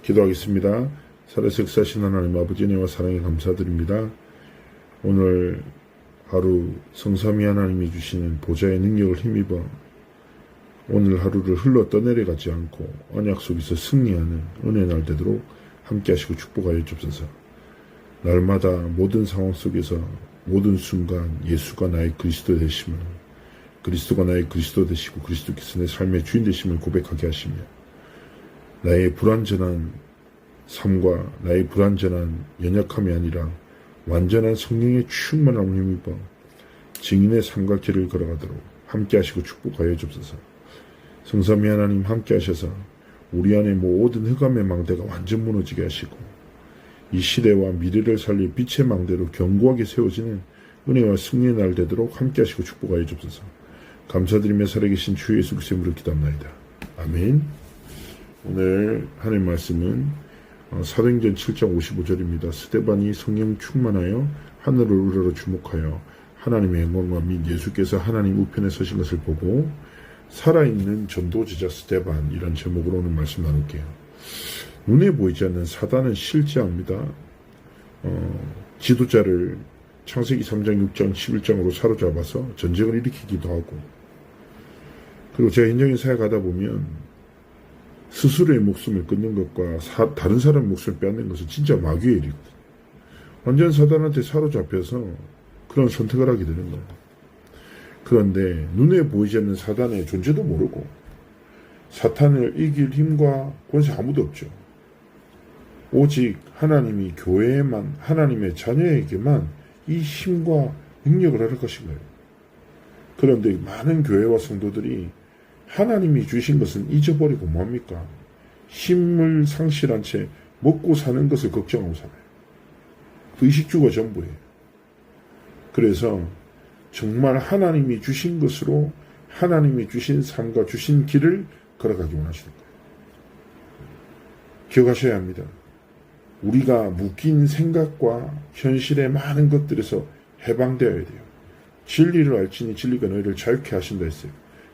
기도하겠습니다. 살아서 역사하신 하나님 아버지 은혜와 사랑에 감사드립니다. 오늘 하루 성삼위 하나님이 주시는 보좌의 능력을 힘입어 오늘 하루를 흘러 떠내려가지 않고 언약 속에서 승리하는 은혜 날 되도록 함께 하시고 축복하여 주옵소서. 날마다 모든 상황 속에서 모든 순간 예수가 나의 그리스도 되심을, 그리스도가 나의 그리스도 되시고 그리스도께서 내 삶의 주인 되심을 고백하게 하시며, 나의 불완전한 삶과 나의 불완전한 연약함이 아니라 완전한 성령의 충만함을 힘입어 증인의 삶과 길을 걸어가도록 함께 하시고 축복하여 주옵소서. 성삼위 하나님 함께 하셔서 우리 안에 모든 흑암의 망대가 완전 무너지게 하시고 이 시대와 미래를 살릴 빛의 망대로 견고하게 세워지는 은혜와 승리의 날 되도록 함께 하시고 축복하여 주옵소서. 감사드리며 살아계신 주 예수 그리스도의 이름으로 기도합나이다. 아멘. 오늘 하나님 말씀은 사도행전 7장 55절입니다. 스데반이 성령 충만하여 하늘을 우러러 주목하여 하나님의 영광과 및 예수께서 하나님 우편에 서신 것을 보고 살아있는 전도제자 스데반, 이런 제목으로 오늘 말씀 나눌게요. 눈에 보이지 않는 사단은 실제합니다. 지도자를 창세기 3장 6장 11장으로 사로잡아서 전쟁을 일으키기도 하고, 그리고 제가 인정인 사역하다 보면 스스로의 목숨을 끊는 것과 다른 사람의 목숨을 빼앗는 것은 진짜 마귀의 일이거든요. 완전 사단한테 사로잡혀서 그런 선택을 하게 되는 거예요. 그런데 눈에 보이지 않는 사단의 존재도 모르고 사탄을 이길 힘과 권세 아무도 없죠. 오직 하나님이 교회에만, 하나님의 자녀에게만 이 힘과 능력을 허락하신 거예요. 그런데 많은 교회와 성도들이 하나님이 주신 것은 잊어버리고 뭡니까? 힘을 상실한 채 먹고 사는 것을 걱정하고 살아요. 그 의식주가 전부예요. 그래서 정말 하나님이 주신 것으로 하나님이 주신 삶과 주신 길을 걸어가기 원하시는 거예요. 기억하셔야 합니다. 우리가 묶인 생각과 현실의 많은 것들에서 해방되어야 돼요. 진리를 알지니 진리가 너희를 자유케 하신다 했어요.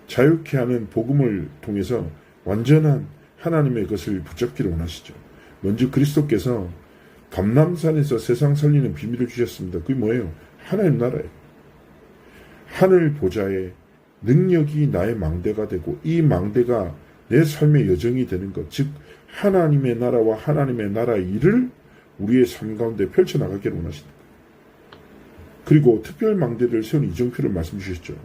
자유케 하는 복음을 통해서 완전한 하나님의 것을 붙잡기를 원하시죠. 먼저 그리스도께서 감람산에서 세상 살리는 비밀을 주셨습니다. 그게 뭐예요? 하나님 나라예요. 하늘 보좌에 능력이 나의 망대가 되고 이 망대가 내 삶의 여정이 되는 것, 즉 하나님의 나라와 하나님의 나라의 일을 우리의 삶 가운데 펼쳐나가기를 원하십니다. 그리고 특별 망대를 세운 이정표를 말씀 주셨죠.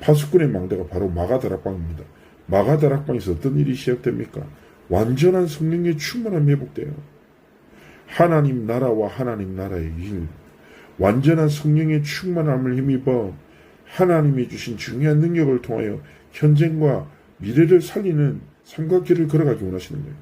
파수꾼의 망대가 바로 마가다락방입니다. 마가다락방에서 어떤 일이 시작됩니까? 완전한 성령의 충만함이 회복돼요. 하나님 나라와 하나님 나라의 일, 완전한 성령의 충만함을 힘입어 하나님이 주신 중요한 능력을 통하여 현재과 미래를 살리는 삶과 길을 걸어가기 원하시는 거예요.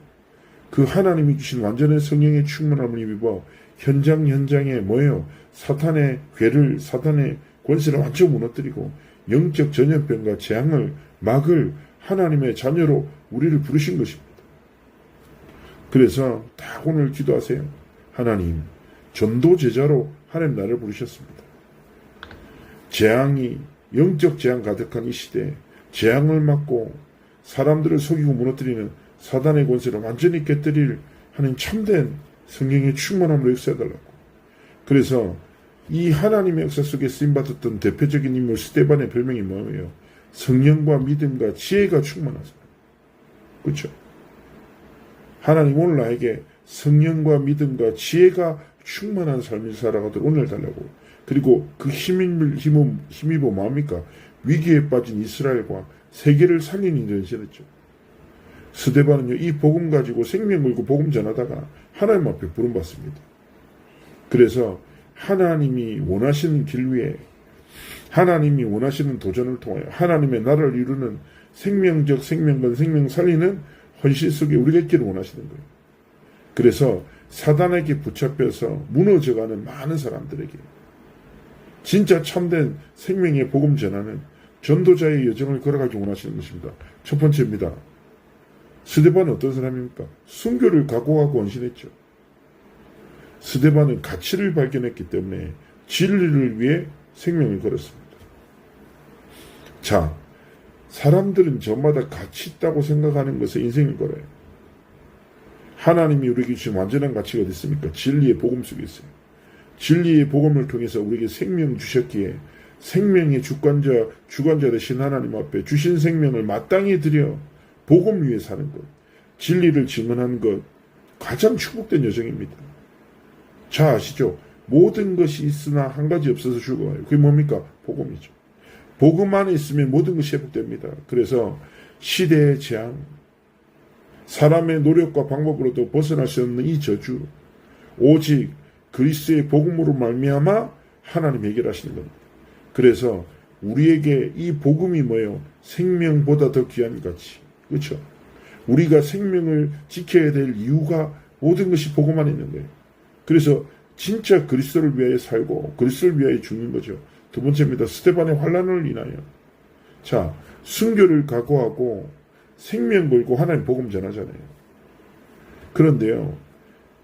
그 하나님이 주신 완전한 성령의 충만함을 힘입어 현장에 뭐예요? 사탄의 괴를, 사탄의 권세를 완전 무너뜨리고 영적 전염병과 재앙을 막을 하나님의 자녀로 우리를 부르신 것입니다. 그래서 딱 오늘 기도하세요. 하나님, 전도제자로 하나님 나를 부르셨습니다. 재앙이, 영적 재앙 가득한 이 시대에 재앙을 막고 사람들을 속이고 무너뜨리는 사단의 권세를 완전히 깨뜨릴 하나님 참된 성령의 충만함으로 역사해달라고. 그래서 이 하나님의 역사 속에 쓰임받았던 대표적인 인물 스데반의 별명이 뭐예요? 성령과 믿음과 지혜가 충만한 사람. 그렇죠? 하나님 오늘 나에게 성령과 믿음과 지혜가 충만한 삶을 살아가도록 오늘 달라고. 그리고 그 힘입어 뭡니까? 위기에 빠진 이스라엘과 세계를 살리는 일을 전했죠. 스데반은요, 이 복음 가지고 생명 걸고 복음 전하다가 하나님 앞에 부름받습니다. 그래서 하나님이 원하시는 길 위에, 하나님이 원하시는 도전을 통하여 하나님의 나라를 이루는 생명적 생명건 생명 살리는 헌신 속에 우리가 있기를 원하시는 거예요. 그래서 사단에게 붙잡혀서 무너져가는 많은 사람들에게 진짜 참된 생명의 복음 전하는 전도자의 여정을 걸어가기 원하시는 것입니다. 첫 번째입니다. 스데반은 어떤 사람입니까? 순교를 각오하고 헌신했죠. 스데반은 가치를 발견했기 때문에 진리를 위해 생명을 걸었습니다. 자, 사람들은 저마다 가치 있다고 생각하는 것에 인생을 걸어요. 하나님이 우리에게 주신 완전한 가치가 어디 있습니까? 진리의 복음 속에 있어요. 진리의 복음을 통해서 우리에게 생명 주셨기에 생명의 주관자 되신 하나님 앞에 주신 생명을 마땅히 드려 복음 위에 사는 것, 진리를 증언하는 것, 가장 축복된 여정입니다. 자, 아시죠? 모든 것이 있으나 한 가지 없어서 죽어요. 그게 뭡니까? 복음이죠. 복음 안에 있으면 모든 것이 회복됩니다. 그래서 시대의 재앙, 사람의 노력과 방법으로도 벗어날 수 없는 이 저주, 오직 그리스도의 복음으로 말미암아 하나님 해결하시는 겁니다. 그래서 우리에게 이 복음이 뭐예요? 생명보다 더 귀한 가치. 그렇죠? 우리가 생명을 지켜야 될 이유가 모든 것이 복음 안에 있는 거예요. 그래서 진짜 그리스도를 위하여 살고 그리스도를 위하여 죽는 거죠. 두 번째입니다. 스데반의 환난을 인하여. 자, 순교를 각오하고 생명 걸고 하나님 복음 전하잖아요. 그런데요,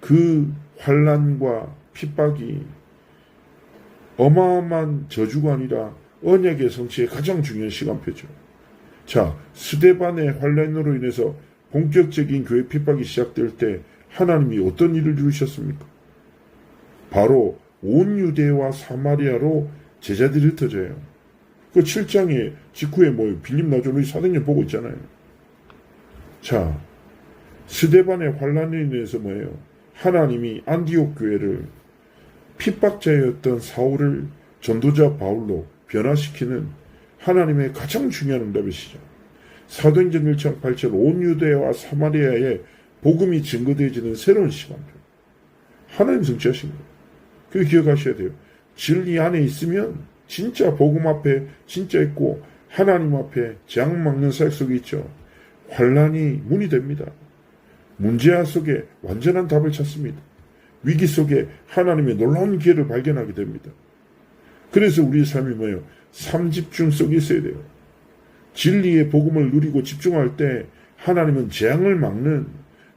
그 환난과 핍박이 어마어마한 저주가 아니라 언약의 성취의 가장 중요한 시간표죠. 자, 스데반의 환난으로 인해서 본격적인 교회 핍박이 시작될 때 하나님이 어떤 일을 이루셨습니까? 바로 온 유대와 사마리아로 제자들이 흩어져요. 그 7장에 직후에 빌립 나존의 사도행전 보고 있잖아요. 자, 스데반의 환난에 인해서 하나님이 안디옥 교회를 핍박자였던 사울을 전도자 바울로 변화시키는 하나님의 가장 중요한 응답이시죠. 사도행전 1장 8절 온 유대와 사마리아에 복음이 증거되어지는 새로운 시간표. 하나님 성취하신 거예요. 그거 기억하셔야 돼요. 진리 안에 있으면 진짜 복음 앞에 진짜 있고 하나님 앞에 재앙 막는 사역 속에 있죠. 환난이 문이 됩니다. 문제아 속에 완전한 답을 찾습니다. 위기 속에 하나님의 놀라운 기회를 발견하게 됩니다. 그래서 우리의 삶이 뭐예요? 삼집중 속에 있어야 돼요. 진리의 복음을 누리고 집중할 때 하나님은 재앙을 막는,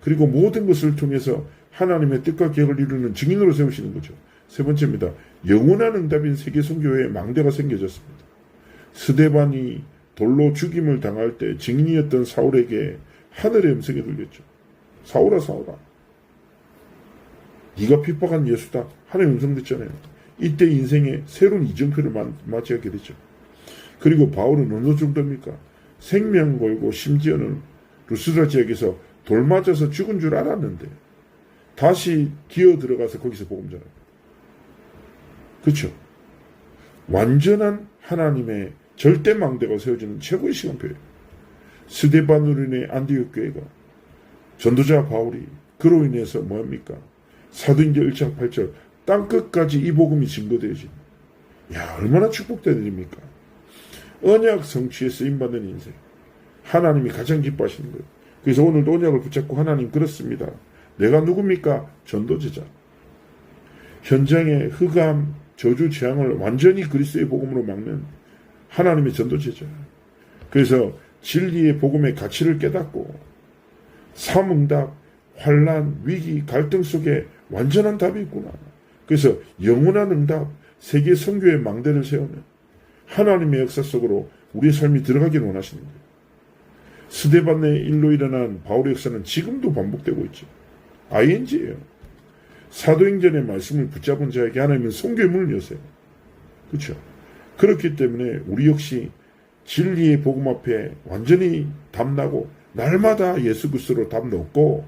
그리고 모든 것을 통해서 하나님의 뜻과 계획을 이루는 증인으로 세우시는 거죠. 세 번째입니다. 영원한 응답인 세계 선교회에 망대가 생겨졌습니다. 스데반이 돌로 죽임을 당할 때 증인이었던 사울에게 하늘의 음성이 들렸죠. 사울아, 사울아, 네가 핍박한 예수다. 하나님의 음성 듣잖아요. 이때 인생의 새로운 이정표를 맞이하게 되죠. 그리고 바울은 어느 정도입니까? 생명 걸고 심지어는 루스드라 지역에서 돌 맞아서 죽은 줄 알았는데 다시 기어 들어가서 거기서 복음 전합니다. 그렇죠? 완전한 하나님의 절대 망대가 세워지는 최고의 시간표예요. 스데반으로 인해 안디옥 교회가, 전도자 바울이 그로 인해서 뭐합니까? 사도행전 1장 8절 땅끝까지 이 복음이 증거되어지는, 야, 얼마나 축복된 일입니까? 언약 성취에 쓰임받는 인생, 하나님이 가장 기뻐하시는 거예요. 그래서 오늘도 언약을 붙잡고 하나님 그렇습니다. 내가 누굽니까? 전도제자. 현장의 흑암, 저주, 재앙을 완전히 그리스도의 복음으로 막는 하나님의 전도제자. 그래서 진리의 복음의 가치를 깨닫고 삼응답, 환난, 위기, 갈등 속에 완전한 답이 있구나. 그래서 영원한 응답, 세계 선교의 망대를 세우는 하나님의 역사 속으로 우리의 삶이 들어가기를 원하시는 거예요. 스데반의 일로 일어난 바울의 역사는 지금도 반복되고 있죠. ING예요. 사도행전의 말씀을 붙잡은 자에게 하나님은 선교의 문을 여세요. 그렇죠? 그렇기 때문에 우리 역시 진리의 복음 앞에 완전히 답나고 날마다 예수 그리스도로 답 넣고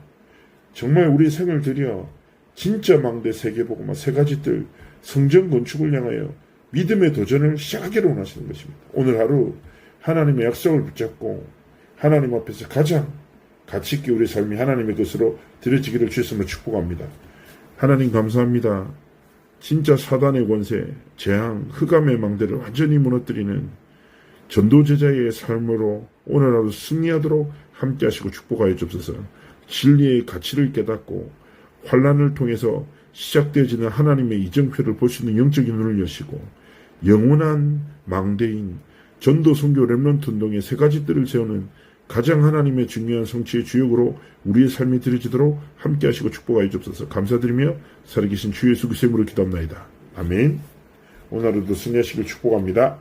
정말 우리의 생을 들여 진짜 망대 세계복음화 세 가지 뜰 성전 건축을 향하여 믿음의 도전을 시작하기를 원하시는 것입니다. 오늘 하루 하나님의 약속을 붙잡고 하나님 앞에서 가장 가치 있게 우리의 삶이 하나님의 것으로 드려지기를 주였음을 축복합니다. 하나님 감사합니다. 진짜 사단의 권세, 재앙, 흑암의 망대를 완전히 무너뜨리는 전도제자의 삶으로 오늘 하루 승리하도록 함께 하시고 축복하여 주옵소서. 진리의 가치를 깨닫고 환난을 통해서 시작되어지는 하나님의 이정표를 볼 수 있는 영적인 눈을 여시고 영원한 망대인 전도 선교 렘넌트 운동의 세 가지 뜰을 세우는 가장 하나님의 중요한 성취의 주역으로 우리의 삶이 드려지도록 함께 하시고 축복하여 주옵소서. 감사드리며 살아계신 주 예수 그리스도의 이름으로 기도합나이다. 아멘. 오늘 하루도 승리하시길 축복합니다.